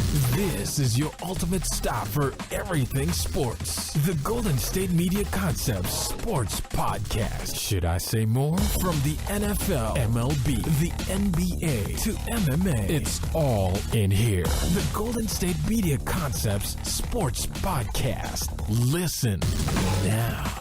This is your ultimate stop for everything sports. The Golden State Media Concepts Sports Podcast. Should I say more? From the NFL, MLB, the NBA to MMA, it's all in here. The Golden State Media Concepts Sports Podcast. Listen now.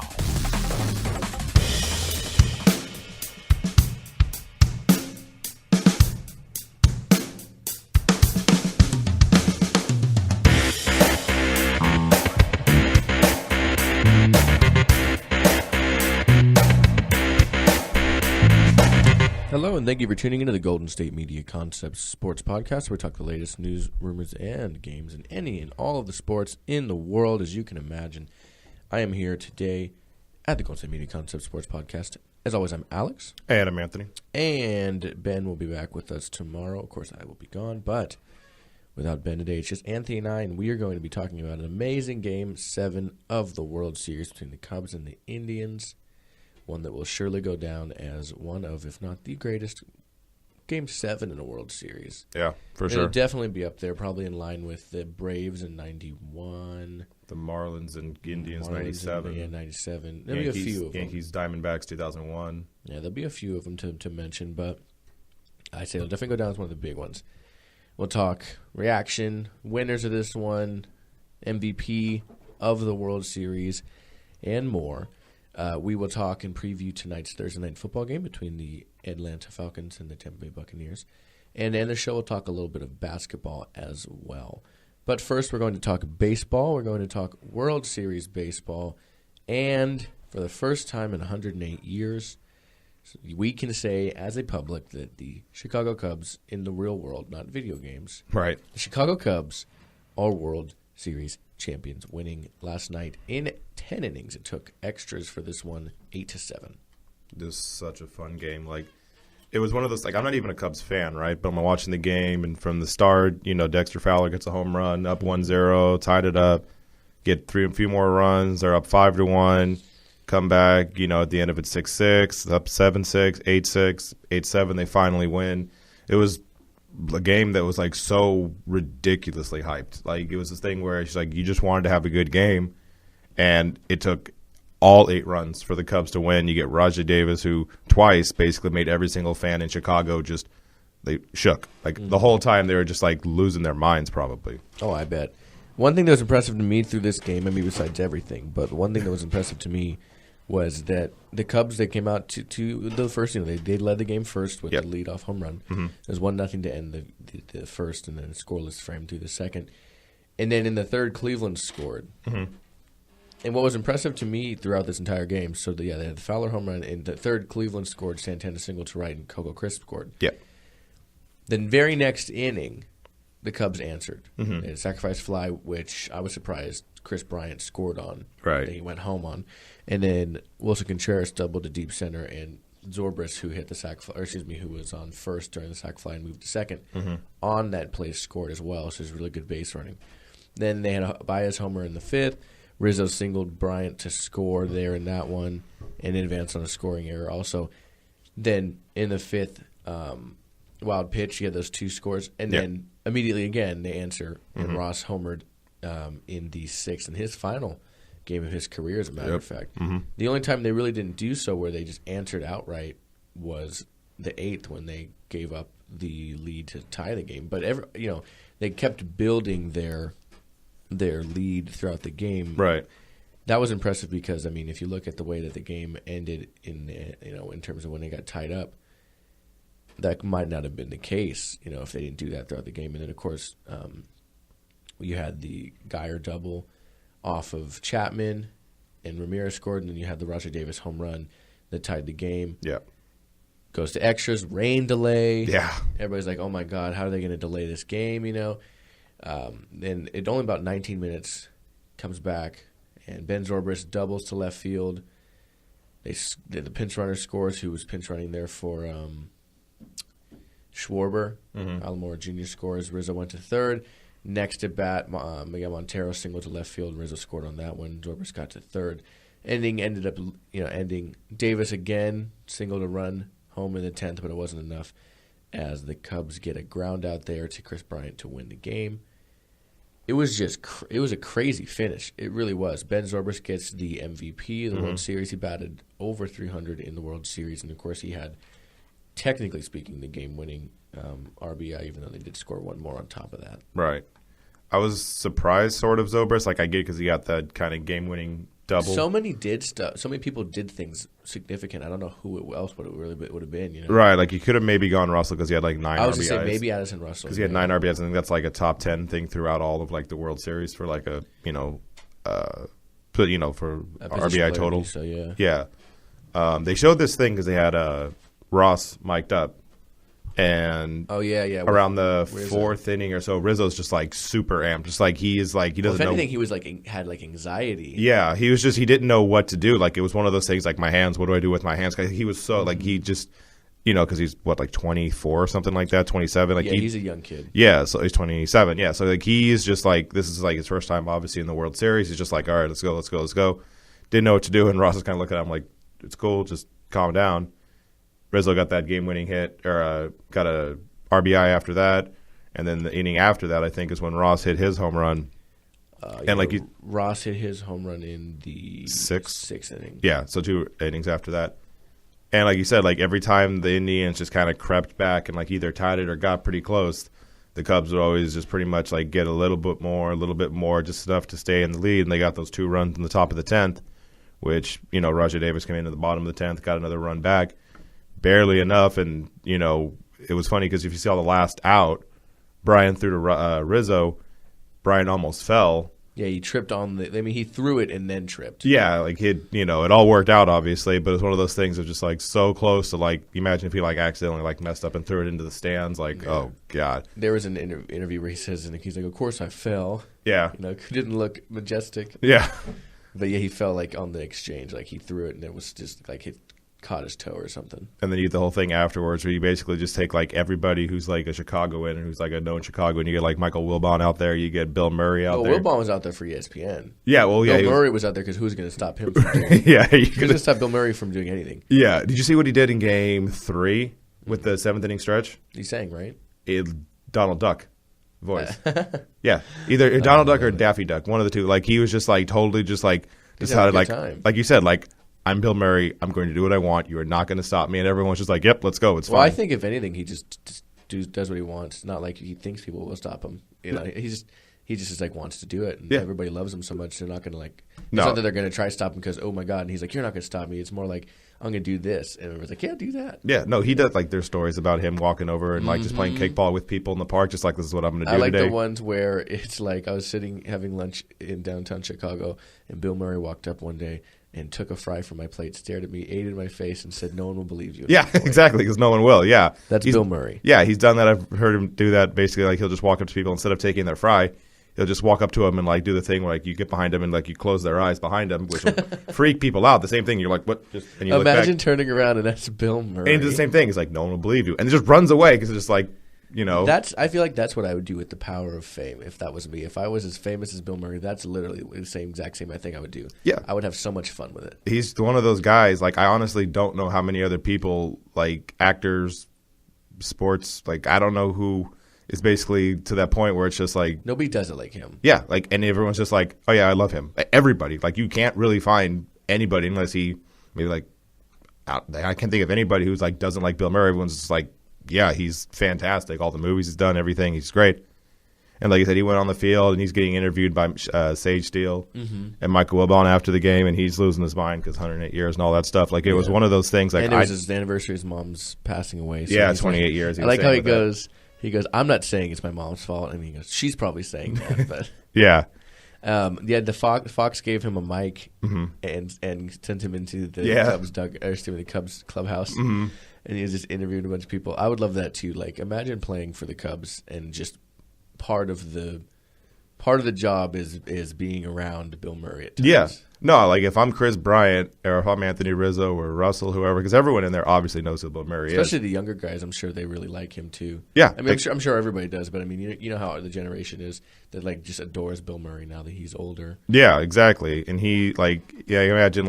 Hello, and thank you for tuning into the Golden State Media Concepts Sports Podcast, where we talk the latest news, rumors, and games in any and all of the sports in the world, as you can imagine. I am here today at the Golden State Media Concepts Sports Podcast. As always, I'm Alex. And I'm Anthony. And Ben will be back with us tomorrow. Of course, I will be gone, but without Ben today, it's just Anthony and I, and we are going to be talking about an amazing Game 7 of the World Series between the Cubs and the Indians. One that will surely go down as one of, if not the greatest, Game 7 in a World Series. Yeah, for sure. It'll definitely be up there, probably in line with the Braves in 91. The Marlins and Indians, 97. Yeah, 97. There'll be a few of them. Yankees, Diamondbacks, 2001. Yeah, there'll be a few of them to mention, but I'd say it'll definitely go down as one of the big ones. We'll talk reaction, winners of this one, MVP of the World Series, and more. We will talk and preview tonight's Thursday night football game between the Atlanta Falcons and the Tampa Bay Buccaneers. And in the show, we'll talk a little bit of basketball as well. But first, we're going to talk baseball. We're going to talk World Series baseball. And for the first time in 108 years, we can say as a public that the Chicago Cubs in the real world, not video games, Right. the Chicago Cubs are World Series champions, winning last night in 10 innings. It took extras for this one, 8-7. This was such a fun game. Like, it was one of those, like, I'm not even a Cubs fan, right? But I'm watching the game, and from the start, you know, Dexter Fowler gets a home run, up 1-0, tied it up, get a few more runs, they're up 5-1, come back, you know, at the end of it 6-6, up 7-6, 8-6, 8-7, they finally win. It was a game that was like so ridiculously hyped. Like, it was this thing where it's like you just wanted to have a good game, and it took all 8 runs for the Cubs to win. You get Rajai Davis, who twice basically made every single fan in Chicago just they shook. Like the whole time they were just like losing their minds probably. Oh, I bet. One thing that was impressive to me through this game, I mean, besides everything, but one thing that was impressive to me was that the Cubs, they came out to the first, you know, they led the game first with the leadoff home run. Mm-hmm. It was 1-0 to end the first, and then a scoreless frame through the second. And then in the third, Cleveland scored. Mm-hmm. And what was impressive to me throughout this entire game, so they had the Fowler home run. In the third, Cleveland scored, Santana single to right, and Coco Crisp scored. Yep. Then very next inning, the Cubs answered. Mm-hmm. They had a sacrifice fly, which I was surprised Chris Bryant scored on. Right. That he went home on. And then Wilson Contreras doubled to deep center, and Zobrist, who hit the sac fly, or excuse me, who was on first during the sac fly and moved to second, on that play scored as well. So it was really good base running. Then they had a Baez homer in the fifth. Rizzo singled Bryant to score there in that one, and advanced on a scoring error also. Then in the fifth, wild pitch, you had those 2 scores, and then immediately again they answer, and Ross homered in the sixth in his final game of his career, as a matter of fact. Mm-hmm. The only time they really didn't do so where they just answered outright was the eighth, when they gave up the lead to tie the game. But they kept building their lead throughout the game. Right. That was impressive because, I mean, if you look at the way that the game ended in terms of when they got tied up, that might not have been the case, if they didn't do that throughout the game. And then, of course, you had the Geyer double off of Chapman, and Ramirez scored, and then you had the Rajai Davis home run that tied the game. Yeah. Goes to extras, rain delay. Yeah. Everybody's like, oh, my God, how are they going to delay this game, And it only about 19 minutes comes back, and Ben Zobrist doubles to left field. The pinch runner scores, who was pinch running there for Schwarber. Alomar Jr. scores. Rizzo went to third. Next at bat, Miguel Montero singled to left field. Rizzo scored on that one. Zobrist got to third. Ended up Davis again, singled a run home in the 10th, but it wasn't enough as the Cubs get a ground out there to Chris Bryant to win the game. it was it was a crazy finish. It really was. Ben Zobrist gets the MVP of the World Series. He batted over 300 in the World Series, and of course he had, technically speaking, the game-winning RBI, even though they did score one more on top of that. Right. I was surprised, sort of, Zobrist. Like, I get it because he got that kind of game-winning double. So many people did things significant. I don't know who else would have been. You know? Right. Like, you could have maybe gone Russell because he had, like, 9 RBIs. I was going to say maybe Addison Russell. Because he had 9 RBIs. I think that's, like, a top 10 thing throughout all of, like, the World Series for, like, for RBI total. So, yeah. Yeah. They showed this thing because they had Ross mic'd up. And around the Rizzo. 4th inning or so, Rizzo's just like super amped. Just like he doesn't know. If anything, he was had anxiety. Yeah, he didn't know what to do. Like it was one of those things like my hands. What do I do with my hands? He was so like he just because he's like 24 or something like that, 27. Like he's a young kid. Yeah, so he's 27. Yeah, so like he's just like this is like his first time obviously in the World Series. He's just like all right, let's go. Didn't know what to do, and Ross is kind of looking at him like it's cool, just calm down. Rizzo got that game-winning hit, or got a RBI after that, and then the inning after that, I think, is when Ross hit his home run. Ross hit his home run in the sixth inning. Yeah, so 2 innings after that. And like you said, like every time the Indians just kind of crept back and like either tied it or got pretty close, the Cubs would always just pretty much like get a little bit more, just enough to stay in the lead. And they got those 2 runs in the top of the 10th, which Rajai Davis came into the bottom of the 10th, got another run back. Barely enough, and it was funny because if you see all the last out, Brian threw to Rizzo. Brian almost fell. Yeah, he tripped he threw it and then tripped. Yeah, like it all worked out obviously, but it's one of those things of just like so close to like imagine if he like accidentally like messed up and threw it into the stands. Like oh god. There was an interview where he says, and he's like, "Of course I fell." Yeah, didn't look majestic. Yeah, but yeah, he fell like on the exchange, like he threw it and it was just like it caught his toe or something. And then you get the whole thing afterwards where you basically just take like everybody who's like a Chicagoan and who's like a known Chicagoan. You get like Michael Wilbon out there. You get Bill Murray out there. Wilbon was out there for ESPN. Yeah, well, yeah. Bill Murray was out there because who's going to stop him from doing Yeah. Who's going to stop Bill Murray from doing anything? Yeah. Did you see what he did in Game 3 with the 7th inning stretch? He sang, right? Donald Duck voice. Yeah. Either Donald Duck or Daffy Duck. One of the two. Like he was just like totally just like decided like you said, like I'm Bill Murray. I'm going to do what I want. You are not going to stop me. And everyone's just like, yep, let's go. It's fine. Well, I think if anything, he just does what he wants. It's not like he thinks people will stop him. He just like wants to do it. And everybody loves him so much. They're not going to like. It's not that they're going to try to stop him because, oh my God. And he's like, you're not going to stop me. It's more like, I'm going to do this. And everyone's like, yeah, do that. Yeah, no, he does. Like, there's stories about him walking over and like just playing kickball with people in the park, just like this is what I'm going to do today. I like the ones where it's like I was sitting having lunch in downtown Chicago, and Bill Murray walked up one day and took a fry from my plate, stared at me, ate in my face, and said, "No one will believe you." Yeah, exactly, because no one will. Yeah, that's Bill Murray. Yeah, he's done that. I've heard him do that. Basically, like he'll just walk up to people instead of taking their fry. He'll just walk up to them and like do the thing where like you get behind him and like you close their eyes behind them, which will freak people out. The same thing. You're like, what? And you imagine look back, turning around and that's Bill Murray. And he does the same thing. He's like, no one will believe you, and he just runs away because it's just like, I feel like that's what I would do with the power of fame if that was me. If I was as famous as Bill Murray, that's literally the exact same thing I would do. Yeah. I would have so much fun with it. He's one of those guys, like I honestly don't know how many other people, like actors, sports, like I don't know who is basically to that point where it's just like nobody does it like him. Yeah, like and everyone's just like, oh yeah, I love him. Like, everybody, like you can't really find anybody unless he maybe like I can't think of anybody who's like doesn't like Bill Murray. Everyone's just like, yeah, he's fantastic. All the movies he's done, everything, he's great. And like I said, he went on the field and he's getting interviewed by Sage Steele and Michael Wilbon after the game, and he's losing his mind because 108 years and all that stuff. Like it was one of those things. Like and it was his anniversary. His mom's passing away. So yeah, 28 years. I like how he goes. He goes, I'm not saying it's my mom's fault. And he goes, she's probably saying that. But yeah. The Fox gave him a mic and sent him into the Cubs clubhouse. And he was just interviewing a bunch of people. I would love that too. Like, imagine playing for the Cubs and just part of the job is being around Bill Murray at times. Yeah. No, like if I'm Chris Bryant or if I'm Anthony Rizzo or Russell, whoever, because everyone in there obviously knows who Bill Murray is. Especially the younger guys, I'm sure they really like him too. Yeah. I mean, I'm sure everybody does, but I mean, you know how the generation is that like just adores Bill Murray now that he's older. Yeah, exactly. And he you imagine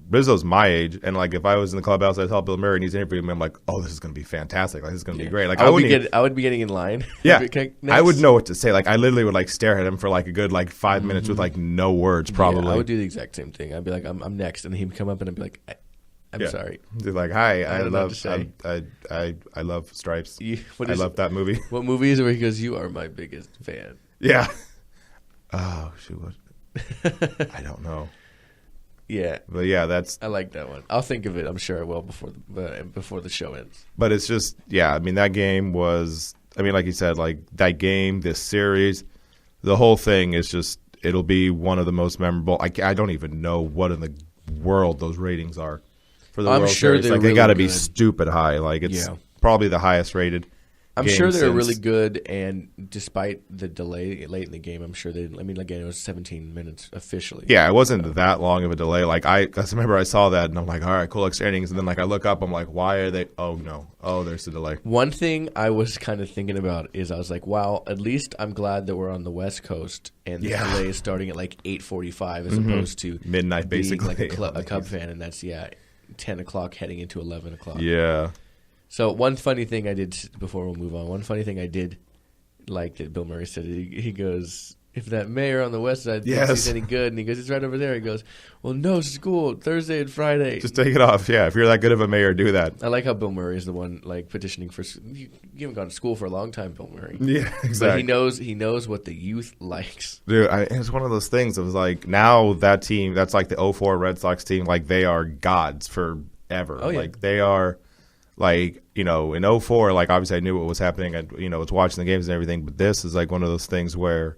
Rizzo's my age, and like if I was in the clubhouse, I saw Bill Murray and he's interviewing me, I'm like, oh, this is going to be fantastic. Like this is going to be great. Like I would be getting in line. Yeah, I would know what to say. Like I literally would like stare at him for like a good like 5 minutes with like no words. Probably. Yeah, I would do the exact same thing. I'd be like, I'm next, and he'd come up and I'd be like, I'm sorry. They're like, hi, I love Stripes. I love that movie. What movie is it where he goes, you are my biggest fan? Yeah. Oh shoot. I don't know. Yeah, but yeah, I like that one. I'll think of it. I'm sure I will before the show ends. But it's just, yeah. I mean, that game was. I mean, like you said, like that game, this series, the whole thing is just. It'll be one of the most memorable. I don't even know what in the world those ratings are for the World Series. Like they got to be stupid high. Like it's probably the highest rated. I'm sure they're really good, and despite the delay late in the game, I'm sure they. I mean, again, it was 17 minutes officially. Yeah, it wasn't that long of a delay. Like I remember I saw that, and I'm like, all right, cool, extra innings, and then like I look up, I'm like, why are they? Oh no, there's the delay. One thing I was kind of thinking about is I was like, wow, at least I'm glad that we're on the West Coast, and the delay is starting at like 8:45 as opposed to midnight, basically. Like a Cub fan, and that's 10 o'clock heading into 11 o'clock. Yeah. So one funny thing I did before we'll move on. One funny thing I did like that Bill Murray said. He goes, if that mayor on the west side thinks he's any good, and he goes, it's right over there. He goes, well, no school Thursday and Friday. Just take it off. Yeah, if you're that good of a mayor, do that. I like how Bill Murray is the one like petitioning for. You haven't gone to school for a long time, Bill Murray. Yeah, exactly. But he knows what the youth likes. Dude, it's one of those things. It was like now that team, that's like the 04 Red Sox team. Like they are gods forever. Oh, yeah. Like they are. Like, in 04, like, obviously I knew what was happening. I, was watching the games and everything. But this is, like, one of those things where,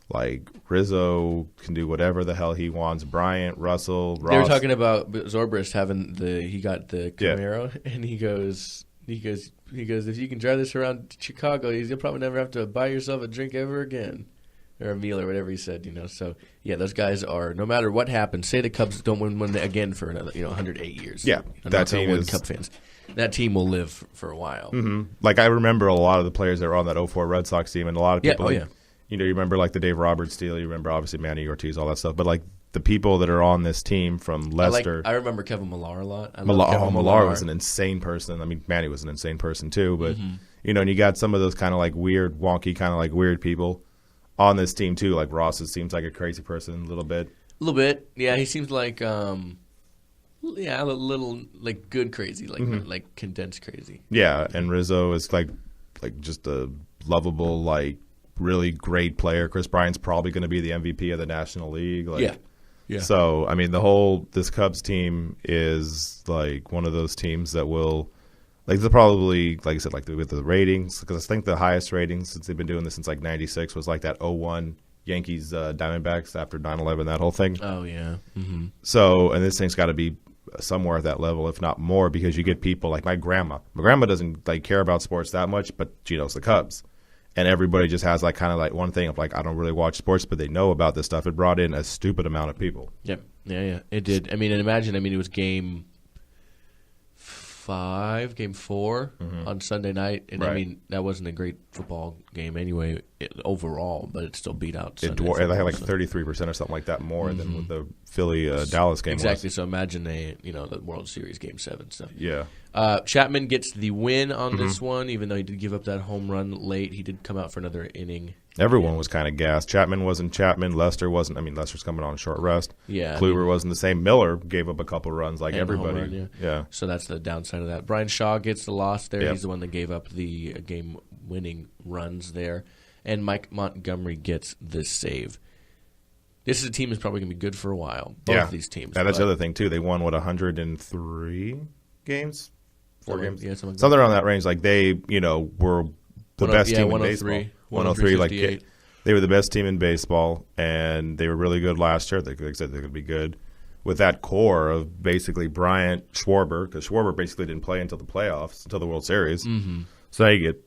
like, Rizzo can do whatever the hell he wants. Bryant, Russell, Ross. They were talking about Zobrist having he got the Camaro. Yeah. And he goes, if you can drive this around Chicago, you'll probably never have to buy yourself a drink ever again. Or a meal or whatever he said, So, yeah, those guys are, no matter what happens, say the Cubs don't win again for another, 108 years. Yeah, that team is. Cub fans. That team will live for a while. Mm-hmm. Like, I remember a lot of the players that were on that 04 Red Sox team, and a lot of people, you remember, like, the Dave Roberts deal, you remember, obviously, Manny Ortiz, all that stuff, but, like, the people that are on this team from Leicester. I remember Kevin Millar a lot. Millar was an insane person. I mean, Manny was an insane person, too, but, and you got some of those kind of, like, weird, wonky, kind of, like, weird people on this team, too. Like, Ross seems like a crazy person a little bit. A little bit. Yeah, he seems like, a little, like, good crazy, like like condensed crazy. Yeah, and Rizzo is, like just a lovable, like, really great player. Chris Bryant's probably going to be the MVP of the National League. Like, yeah. So, I mean, this Cubs team is, like, one of those teams that will – like, they'll probably, like I said, like with the ratings, because I think the highest ratings since they've been doing this since like 96 was like that 01 Yankees Diamondbacks after 9/11, that whole thing. Oh, yeah. Mm-hmm. So, and this thing's got to be somewhere at that level, if not more, because you get people like my grandma. My grandma doesn't like care about sports that much, but she knows the Cubs. And everybody just has like kind of like one thing of like, I don't really watch sports, but they know about this stuff. It brought in a stupid amount of people. Yeah. It did. I mean, and imagine, it was game 4 on Sunday night, and right. I mean that wasn't a great football game anyway overall, but it still beat out. They had like 33% or something like that more than with the Philly Dallas game. Exactly. So imagine the World Series Game 7 stuff. Yeah. Chapman gets the win on this one, even though he did give up that home run late. He did come out for another inning. Everyone was kind of gassed. Chapman wasn't Chapman. Lester wasn't. I mean, Lester's coming on a short rest. Yeah. Kluber wasn't the same. Miller gave up a couple runs like everybody. Run, yeah. So that's the downside of that. Brian Shaw gets the loss there. Yep. He's the one that gave up the game-winning runs there. And Mike Montgomery gets the save. This is a team that's probably going to be good for a while. Both of these teams. Yeah, that's the other thing, too. They won, 103 games? 4 games? Yeah, something around that range. Like, they, were the best team in baseball. 103, like they were the best team in baseball, and they were really good last year. Like I said, they could be good with that core of basically Bryant, Schwarber, because Schwarber basically didn't play until the playoffs, until the World Series. Mm-hmm. So now you get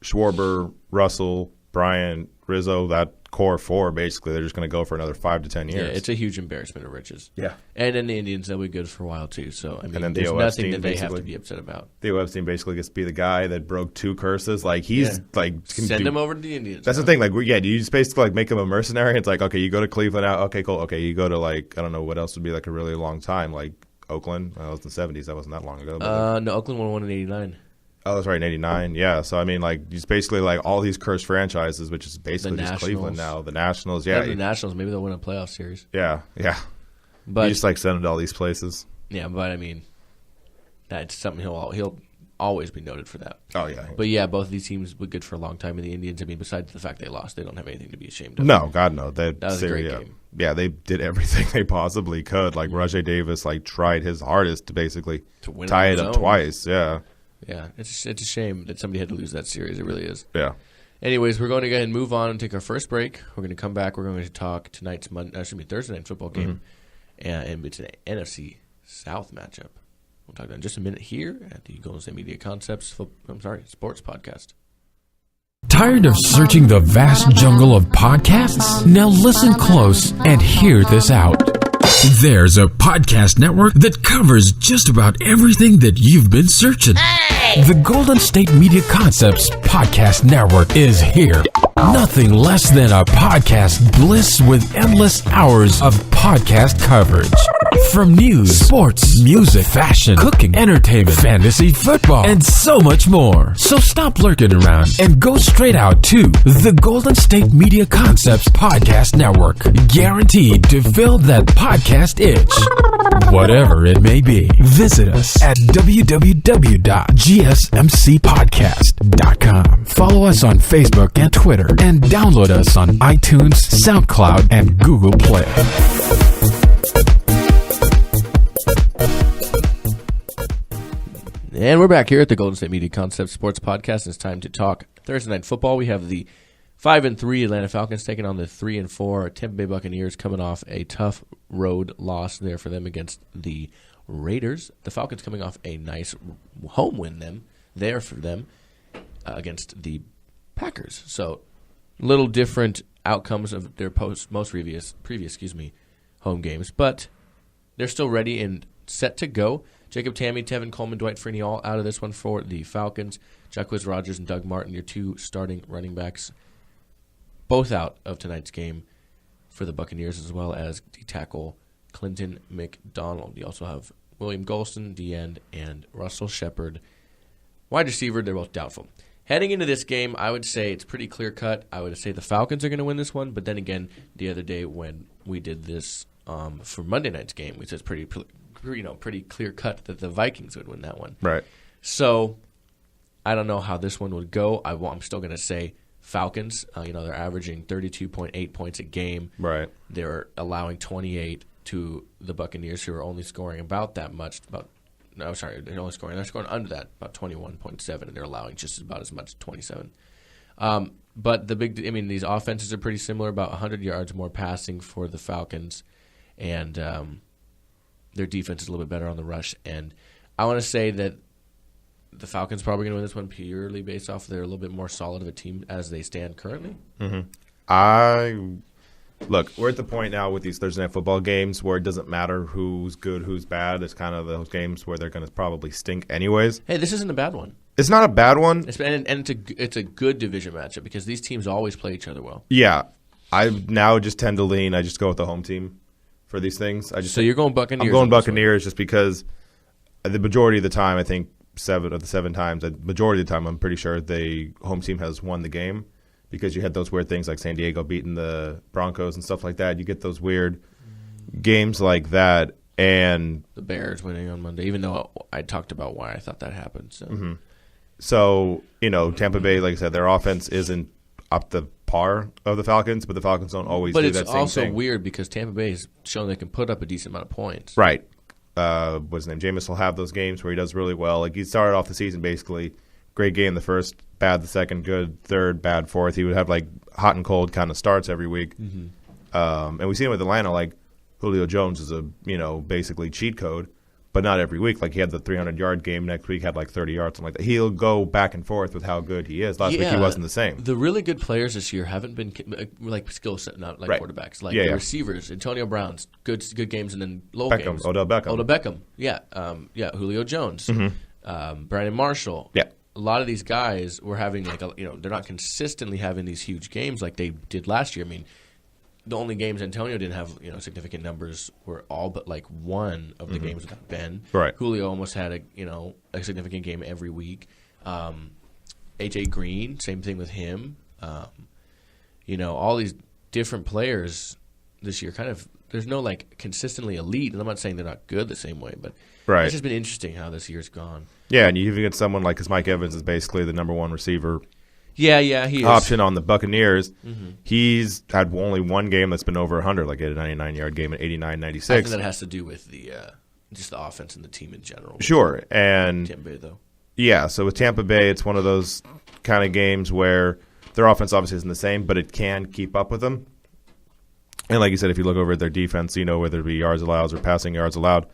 Schwarber, Russell, Bryant, Rizzo, that core four, basically, they're just going to go for another 5 to 10 years. Yeah, it's a huge embarrassment of riches. Yeah. And then the Indians, they'll be good for a while, too. So, I mean, then there's Theo nothing Epstein, that they have to basically. be upset about. Theo Epstein basically gets to be the guy that broke 2 curses. Like, he's, can Send him over to the Indians. That's the thing. Like, you just basically, make him a mercenary. It's like, okay, you go to Cleveland now. Okay, cool. Okay, you go to, I don't know what else would be, a really long time. Like, Oakland. Well, it was in the 70s. That wasn't that long ago. But No, Oakland won in 89. Oh, that's right, in 89. Yeah, so, I mean, just basically, all these cursed franchises, which is basically just Cleveland now. The Nationals, yeah. The Nationals, maybe they'll win a playoff series. Yeah. But you just, send them to all these places. Yeah, but, I mean, that's something he'll always be noted for that. Oh, yeah. But, yeah, both of these teams were good for a long time. And the Indians, I mean, besides the fact they lost, they don't have anything to be ashamed of. No, God, no. That was a great game. Yeah, they did everything they possibly could. Rajai Davis, tried his hardest to basically tie it up twice. Yeah. Yeah, it's a shame that somebody had to lose that series. It really is. Yeah. Anyways, we're going to go ahead and move on and take our first break. We're going to come back. We're going to talk tonight's Thursday night football game, and it's an NFC South matchup. We'll talk about it in just a minute here at the Golden State Media Concepts Sports Podcast. Tired of searching the vast jungle of podcasts? Now listen close and hear this out. There's a podcast network that covers just about everything that you've been searching. The Golden State Media Concepts Podcast Network is here. Nothing less than a podcast bliss with endless hours of podcast coverage. From news, sports, music, fashion, cooking, entertainment, fantasy, football, and so much more. So stop lurking around and go straight out to the Golden State Media Concepts Podcast Network. Guaranteed to fill that podcast itch. Whatever it may be. Visit us at www.gsmcpodcast.com. Follow us on Facebook and Twitter, and download us on iTunes, SoundCloud, and Google Play. And we're back here at the Golden State Media Concepts Sports Podcast. It's time to talk Thursday night football. We have the 5-3 Atlanta Falcons taking on the 3-4 Tampa Bay Buccaneers, coming off a tough road loss there for them against the Raiders. The Falcons coming off a nice home win for them against the Packers. So, little different outcomes of their previous home games, but they're still ready and set to go. Jacob Tamme, Tevin Coleman, Dwight Freeney all out of this one for the Falcons. Jacquizz Rodgers and Doug Martin, your 2 starting running backs, both out of tonight's game for the Buccaneers, as well as the tackle Clinton McDonald. You also have William Golston, the end, and Russell Shepard, wide receiver. They're both doubtful. Heading into this game, I would say it's pretty clear-cut. I would say the Falcons are going to win this one, but then again, the other day when we did this for Monday night's game, we said it's pretty clear-cut that the Vikings would win that one. Right. So I don't know how this one would go. I'm still going to say Falcons. They're averaging 32.8 points a game. Right. They're allowing 28 to the Buccaneers, who are only scoring about that much. They're scoring under that, about 21.7, and they're allowing just about as much, 27. But these offenses are pretty similar, about 100 yards more passing for the Falcons, and their defense is a little bit better on the rush. And I want to say that the Falcons probably going to win this one purely based off they're a little bit more solid of a team as they stand currently. Mm-hmm. Look, we're at the point now with these Thursday night football games where it doesn't matter who's good, who's bad. It's kind of those games where they're going to probably stink anyways. Hey, this isn't a bad one. It's not a bad one. It's a good division matchup because these teams always play each other well. Yeah. I now just tend to lean. I just go with the home team for these things. So you're going Buccaneers? I'm going Buccaneers just because the majority of the time, I think 7 of the 7 times, the majority of the time, I'm pretty sure the home team has won the game because you had those weird things like San Diego beating the Broncos and stuff like that. You get those weird games like that. And the Bears winning on Monday, even though I talked about why I thought that happened. So, So Tampa Bay, like I said, their offense isn't up the par of the Falcons, but the Falcons don't always do that same thing. But it's also weird because Tampa Bay has shown they can put up a decent amount of points. Right. What's his name? Jameis will have those games where he does really well. Like, he started off the season basically great game the first, bad the second, good third, bad fourth. He would have like hot and cold kind of starts every week. And we see him with Atlanta, like Julio Jones is a basically cheat code, but not every week. Like he had the 300-yard game next week, had like 30 yards, something like that. He'll go back and forth with how good he is. Last week he wasn't the same. The really good players this year haven't been like skill set, not like quarterbacks. Like the receivers, Antonio Brown's good games, and then low games. Odell Beckham. Yeah. Julio Jones. Brandon Marshall. Yeah. A lot of these guys were having they're not consistently having these huge games like they did last year. I mean, the only games Antonio didn't have significant numbers were all but like one of the games without Ben. Right. Julio almost had a significant game every week. AJ Green, same thing with him. All these different players this year kind of there's no like consistently elite, and I'm not saying they're not good the same way, but it's just been interesting how this year's gone. Yeah, and you even get someone like because Mike Evans is basically the number one receiver. Yeah, he is. Option on the Buccaneers. He's had only one game that's been over 100, like he had a 99-yard game at 89-96. I think that has to do with the just the offense and the team in general. Sure, and Tampa Bay though. Yeah, so with Tampa Bay, it's one of those kind of games where their offense obviously isn't the same, but it can keep up with them. And like you said, if you look over at their defense, whether it be yards allowed or passing yards allowed,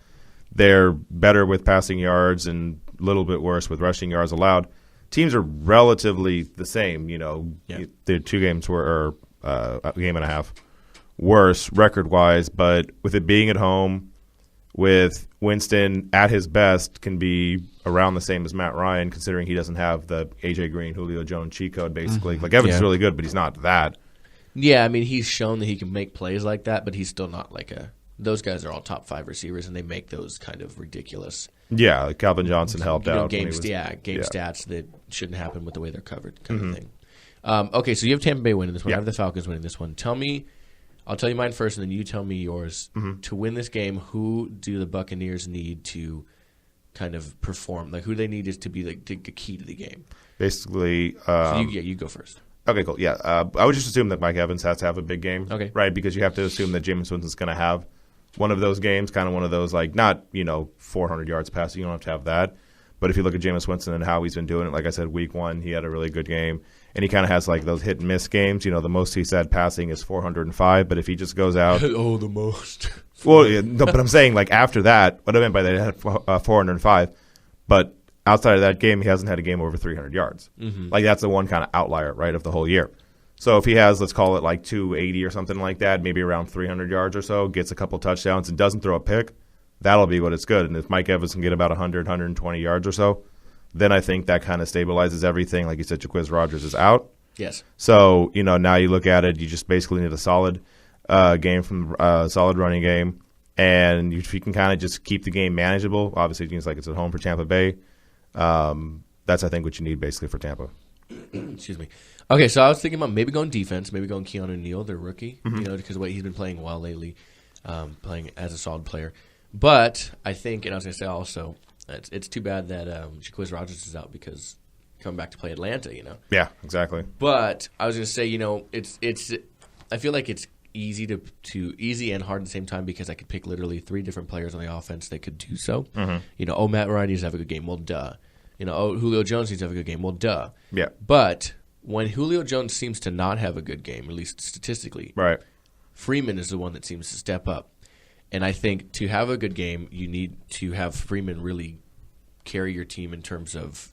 they're better with passing yards and a little bit worse with rushing yards allowed. Teams are relatively the same. The two games were a game and a half worse record-wise, but with it being at home, with Winston at his best can be around the same as Matt Ryan, considering he doesn't have the A.J. Green, Julio Jones cheat code, basically. Like Evans is really good, but he's not that. Yeah, I mean, he's shown that he can make plays like that, but he's still not like those guys are all top 5 receivers, and they make those kind of ridiculous. Yeah, like Calvin Johnson helped out. Game stats that shouldn't happen with the way they're covered kind of thing. Okay, so you have Tampa Bay winning this one. I have the Falcons winning this one. I'll tell you mine first, and then you tell me yours. To win this game, who do the Buccaneers need to kind of perform? Like, who do they need is to be the key to the game? Basically, you go first. Okay, cool. Yeah, I would just assume that Mike Evans has to have a big game, right? Because you have to assume that Jameis Winston's going to have one of those games, kind of one of those, like, not 400 yards passing. You don't have to have that. But if you look at Jameis Winston and how he's been doing it, like I said, week 1, he had a really good game. And he kind of has like those hit and miss games. The most he said passing is 405. But if he just goes out, the most. Well, no, but I'm saying like after that, what I meant by that, he had 405. But outside of that game, he hasn't had a game over 300 yards. Like that's the one kind of outlier, right, of the whole year. So if he has, let's call it like 280 or something like that, maybe around 300 yards or so, gets a couple touchdowns and doesn't throw a pick, that'll be what it's good. And if Mike Evans can get about 100, 120 yards or so, then I think that kind of stabilizes everything. Like you said, Jaquiz Rodgers is out. Yes. So, now you look at it, you just basically need a solid game from solid running game. And if you can kind of just keep the game manageable, obviously it seems like it's at home for Tampa Bay. That's, I think, what you need basically for Tampa. Excuse me. Okay, so I was thinking about maybe going defense, maybe going Keanu Neal, their rookie, because the way he's been playing well lately, playing as a solid player. But I think, and I was going to say also, it's too bad that Jaquiz Rodgers is out because coming back to play Atlanta, Yeah, exactly. But I was going to say, it's I feel like it's easy to easy and hard at the same time because I could pick literally 3 different players on the offense that could do so. Matt Ryan needs to have a good game. Well, duh. Julio Jones needs to have a good game. Well, duh. Yeah. But when Julio Jones seems to not have a good game, at least statistically, right, Freeman is the one that seems to step up. And I think to have a good game, you need to have Freeman really carry your team in terms of,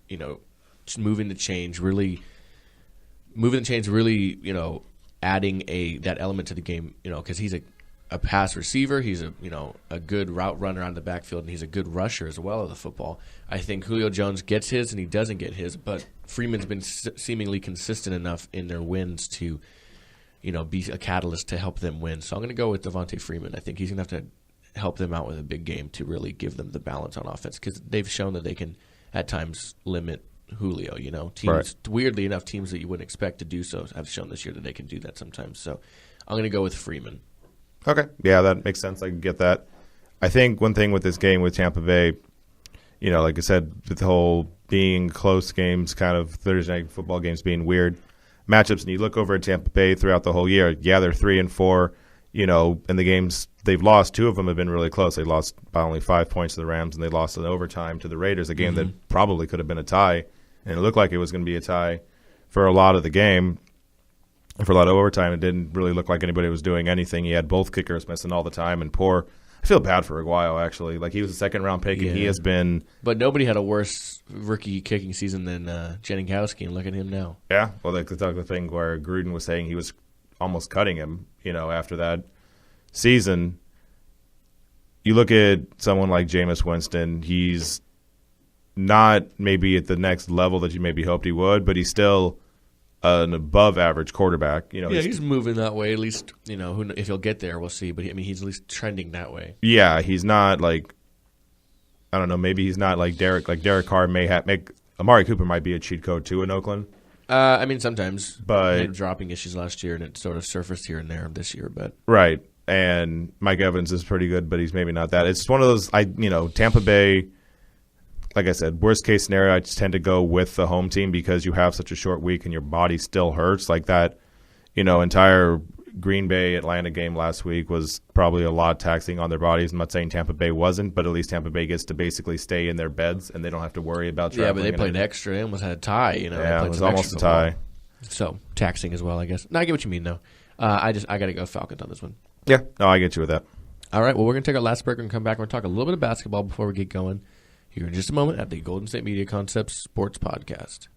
moving the change, really, adding that element to the game, because he's a pass receiver, he's a good route runner on the backfield, and he's a good rusher as well of the football. I think Julio Jones gets his and he doesn't get his, but Freeman's been seemingly consistent enough in their wins to be a catalyst to help them win. So I'm going to go with Devontae Freeman. I think he's going to have to help them out with a big game to really give them the balance on offense because they've shown that they can at times limit Julio. Teams, right. Weirdly enough, teams that you wouldn't expect to do so have shown this year that they can do that sometimes. So I'm going to go with Freeman. Okay. Yeah, that makes sense. I can get that. I think one thing with this game with Tampa Bay, like I said, the whole being close games, kind of Thursday night football games being weird matchups, and you look over at Tampa Bay throughout the whole year, yeah, they're 3-4, and the games they've lost, 2 of them have been really close. They lost by only 5 points to the Rams, and they lost in overtime to the Raiders, a game that probably could have been a tie, and it looked like it was going to be a tie for a lot of the game. For a lot of overtime, it didn't really look like anybody was doing anything. You had both kickers missing all the time and poor I feel bad for Aguayo, actually. Like, he was a second-round pick, and he has been – But nobody had a worse rookie kicking season than Janikowski, and look at him now. Yeah, well, that's the thing where Gruden was saying he was almost cutting him, after that season. You look at someone like Jameis Winston, he's not maybe at the next level that you maybe hoped he would, but he's still an above-average quarterback. He's moving that way. At least, if he'll get there, we'll see. But he's at least trending that way. Yeah, he's not like I don't know. Maybe he's not like Derek. Like Derek Carr may make Amari Cooper might be a cheat code too in Oakland. Sometimes, but he had dropping issues last year, and it sort of surfaced here and there this year. But right, and Mike Evans is pretty good, but he's maybe not that. It's one of those. Tampa Bay. Like I said, worst case scenario, I just tend to go with the home team because you have such a short week and your body still hurts. Like that, entire Green Bay Atlanta game last week was probably a lot taxing on their bodies. I'm not saying Tampa Bay wasn't, but at least Tampa Bay gets to basically stay in their beds and they don't have to worry about traveling. Yeah, but they played extra. They almost had a tie. Yeah, it was almost a tie. So taxing as well, I guess. No, I get what you mean though. I got to go Falcons on this one. Yeah, no, I get you with that. All right, well, we're going to take our last break and come back. We're going to talk a little bit of basketball before we get going here in just a moment at the Golden State Media Concepts Sports Podcast.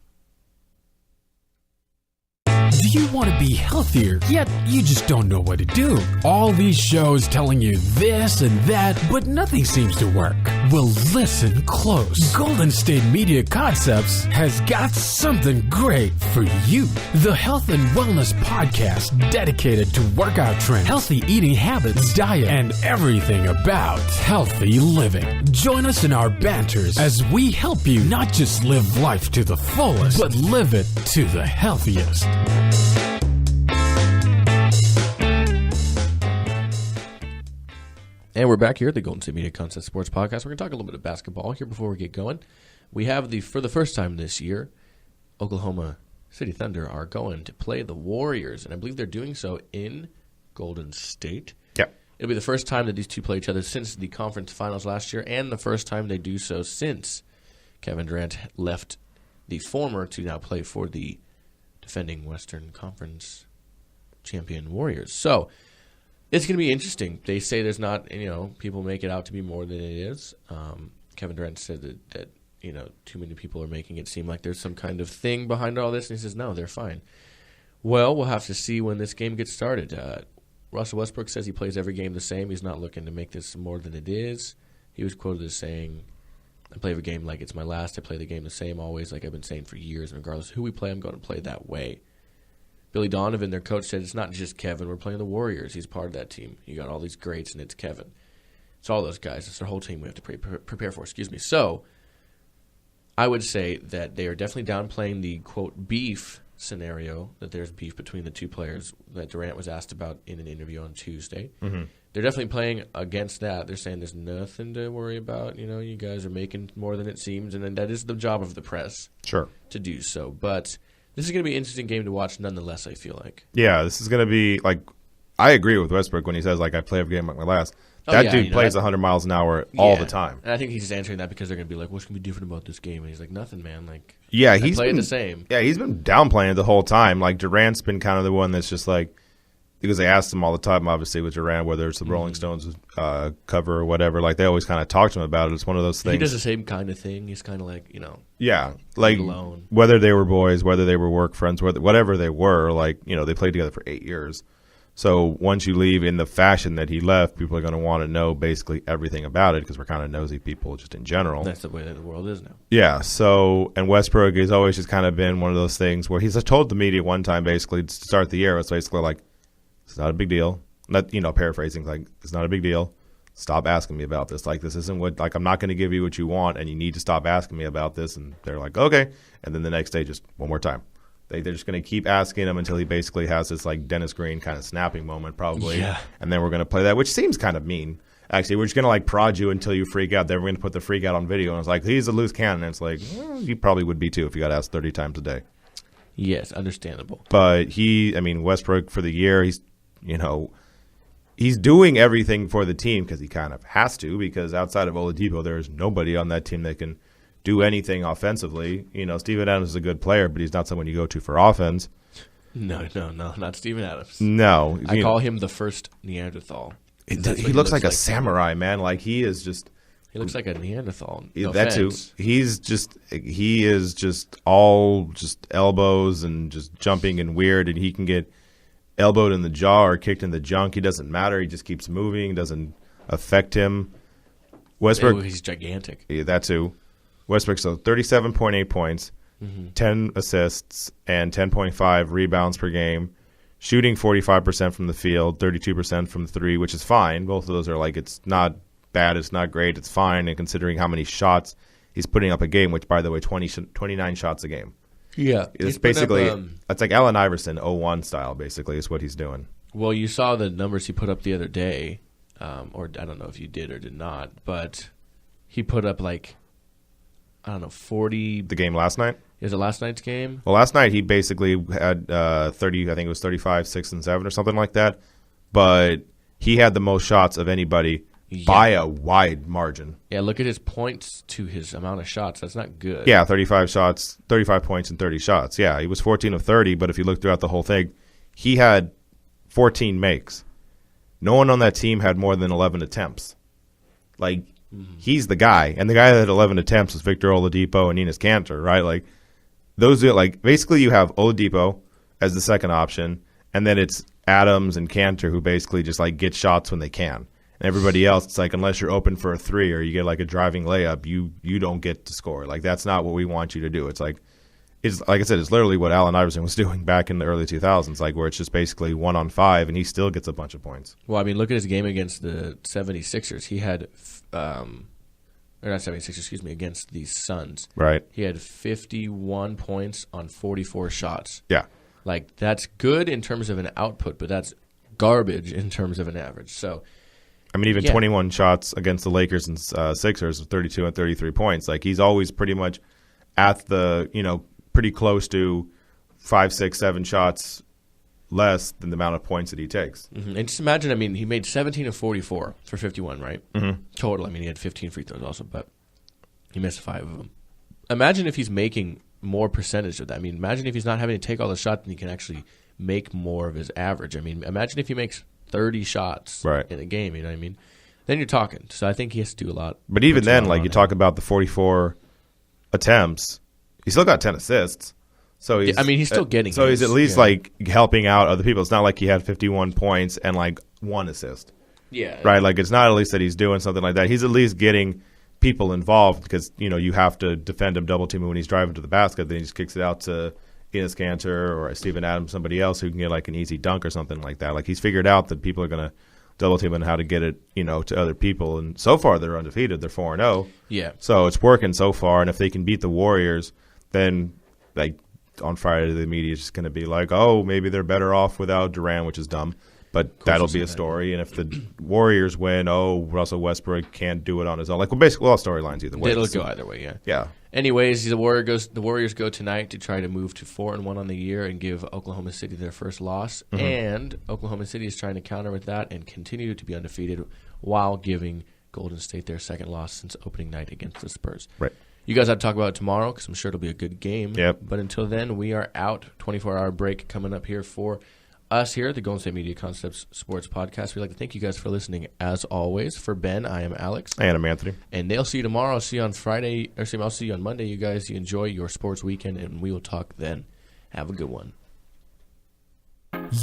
Do you want to be healthier, yet you just don't know what to do? All these shows telling you this and that, but nothing seems to work. Well, listen close. Golden State Media Concepts has got something great for you. The Health and Wellness Podcast dedicated to workout trends, healthy eating habits, diet, and everything about healthy living. Join us in our banters as we help you not just live life to the fullest, but live it to the healthiest. And we're back here at the Golden State Media Concepts Sports Podcast. We're going to talk a little bit of basketball here before we get going. We have for the first time this year, Oklahoma City Thunder are going to play the Warriors, and I believe they're doing so in Golden State. Yeah. It'll be the first time that these two play each other since the conference finals last year, and the first time they do so since Kevin Durant left the former to now play for the defending Western Conference champion Warriors. So it's going to be interesting. They say there's not, people make it out to be more than it is. Kevin Durant said that too many people are making it seem like there's some kind of thing behind all this, and he says, no, they're fine. Well, we'll have to see when this game gets started. Russell Westbrook says he plays every game the same. He's not looking to make this more than it is. He was quoted as saying, I play every game like it's my last. I play the game the same always, like I've been saying for years. And regardless of who we play, I'm going to play that way. Billy Donovan, their coach, said it's not just Kevin. We're playing the Warriors. He's part of that team. You got all these greats, and it's Kevin. It's all those guys. It's their whole team we have to prepare for. So I would say that they are definitely downplaying the, quote, beef scenario, that there's beef between the two players that Durant was asked about in an interview on Tuesday. Mm-hmm. They're definitely playing against that. They're saying there's nothing to worry about. You guys are making more than it seems, and then that is the job of the press to do so. But this is going to be an interesting game to watch nonetheless, I feel like. Yeah, this is going to be, I agree with Westbrook when he says, I play every game like my last. That dude plays 100 miles an hour all the time. And I think he's just answering that because they're going to be like, what's going to be different about this game? And he's like, nothing, man. He's playing the same. Yeah, he's been downplaying it the whole time. Durant's been kind of the one that's just because they asked him all the time, obviously, with Durant, whether it's the Rolling Stones cover or whatever. They always kind of talk to him about it. It's one of those things. He does the same kind of thing. He's kind of Yeah, alone. Whether they were boys, whether they were work friends, whatever they were, they played together for 8 years. So once you leave in the fashion that he left, people are going to want to know basically everything about it because we're kind of nosy people just in general. That's the way that the world is now. Yeah. So, and Westbrook has always just kind of been one of those things where he's told the media one time basically to start the year, it's basically it's not a big deal. Not, paraphrasing, it's not a big deal. Stop asking me about this. This isn't what, I'm not going to give you what you want and you need to stop asking me about this. And they're like, okay. And then the next day, just one more time. They're just going to keep asking him until he basically has this Dennis Green kind of snapping moment probably. Yeah. And then we're going to play that, which seems kind of mean. Actually, we're just going to prod you until you freak out. Then we're going to put the freak out on video. And it's he's a loose cannon. And it's you probably would be too if you got asked 30 times a day. Yes, understandable. But Westbrook for the year, he's doing everything for the team because he kind of has to because outside of Oladipo, there is nobody on that team that can do anything offensively. Steven Adams is a good player, but he's not someone you go to for offense. No, not Steven Adams. No. I call him the first Neanderthal. He looks like a samurai, man. Like he is just. He looks like a Neanderthal. No that offense. too. He is just all just elbows and just jumping and weird, and he can get elbowed in the jaw or kicked in the junk. He doesn't matter. He just keeps moving. Doesn't affect him. Westbrook. He's gigantic. Yeah, that too. Westbrook, so 37.8 points, 10 assists, and 10.5 rebounds per game. Shooting 45% from the field, 32% from the three, which is fine. Both of those are like, it's not bad, it's not great, it's fine. And considering how many shots he's putting up a game, which, by the way, 29 shots a game. Yeah. It's basically, it's like Allen Iverson 0-1 style, basically, is what he's doing. Well, you saw the numbers he put up the other day, or I don't know if you did or did not, but he put up like, I don't know, 40. The game last night? Is it last night's game? Well, last night he basically had 30, I think it was 35, 6, and 7 or something like that. But he had the most shots of anybody by a wide margin. Yeah, look at his points to his amount of shots. That's not good. Yeah, 35 shots, 35 points and 30 shots. Yeah, he was 14 of 30, but if you look throughout the whole thing, he had 14 makes. No one on that team had more than 11 attempts. Like, he's the guy. And the guy that had 11 attempts was Victor Oladipo and Enes Kanter, right? Like, those are like, basically you have Oladipo as the second option, and then it's Adams and Kanter who basically just like get shots when they can. And everybody else, it's like, unless you're open for a three or you get like a driving layup, you don't get to score. Like, that's not what we want you to do. It's like I said, it's literally what Allen Iverson was doing back in the early 2000s, like where it's just basically 1-on-5 and he still gets a bunch of points. Well, I mean, look at his game against the 76ers. He had, or not 76ers, excuse me, against the Suns. Right. He had 51 points on 44 shots. Yeah. Like, that's good in terms of an output, but that's garbage in terms of an average. So, I mean, even 21 shots against the Lakers and Sixers with 32 and 33 points. Like, he's always pretty much at the, pretty close to 5, 6, 7 shots less than the amount of points that he takes. Mm-hmm. And just imagine, I mean, he made 17 of 44 for 51, right? Mm-hmm. Total. I mean, he had 15 free throws also, but he missed 5 of them. Imagine if he's making more percentage of that. I mean, imagine if he's not having to take all the shots and he can actually make more of his average. I mean, imagine if he makes 30 shots in a game, you know what I mean? Then you're talking. So I think he has to do a lot. But even then, like, you talk about the 44 attempts, he still got 10 assists. So he's, he's still getting so he's at least like helping out other people. It's not like he had 51 points and like 1 assist. Yeah. Right? Like, it's not at least that he's doing something like that. He's at least getting people involved because, you have to defend him double teaming when he's driving to the basket. Then he just kicks it out to Enes Kanter or Steven Adams, somebody else who can get like an easy dunk or something like that. Like, he's figured out that people are going to double team and how to get it, to other people. And so far they're undefeated. They're 4-0. Yeah. So it's working so far. And if they can beat the Warriors, then like on Friday the media is just going to be like, oh, maybe they're better off without Durant, which is dumb. But that'll be a story. And if the Warriors win, Russell Westbrook can't do it on his own. Like, well, basically all storylines either way. It'll go either way, yeah. Yeah. Anyways, the Warriors go tonight to try to move to 4-1 on the year and give Oklahoma City their first loss. Mm-hmm. And Oklahoma City is trying to counter with that and continue to be undefeated while giving Golden State their second loss since opening night against the Spurs. Right. You guys have to talk about it tomorrow because I'm sure it'll be a good game. Yep. But until then, we are out. 24-hour break coming up here for us here at the Golden State Media Concepts Sports Podcast. We'd like to thank you guys for listening as always. For Ben, I am Alex. And I'm Anthony. And they'll see you tomorrow. I'll see you on Friday. I'll see you on Monday. You guys enjoy your sports weekend, and we will talk then. Have a good one.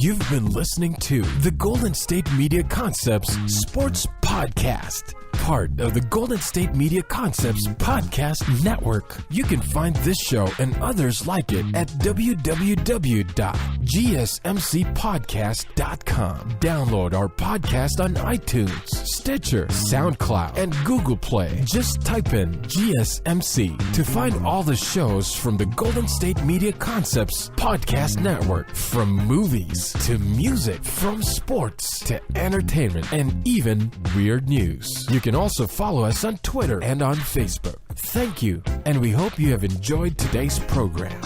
You've been listening to the Golden State Media Concepts Sports Podcast, part of the Golden State Media Concepts Podcast Network. You can find this show and others like it at www.gsmcpodcast.com. Download our podcast on iTunes, Stitcher, SoundCloud, and Google Play. Just type in GSMC to find all the shows from the Golden State Media Concepts Podcast Network, from movies to music, from sports to entertainment, and even weird news. You can also follow us on Twitter and on Facebook. Thank you, and we hope you have enjoyed today's program.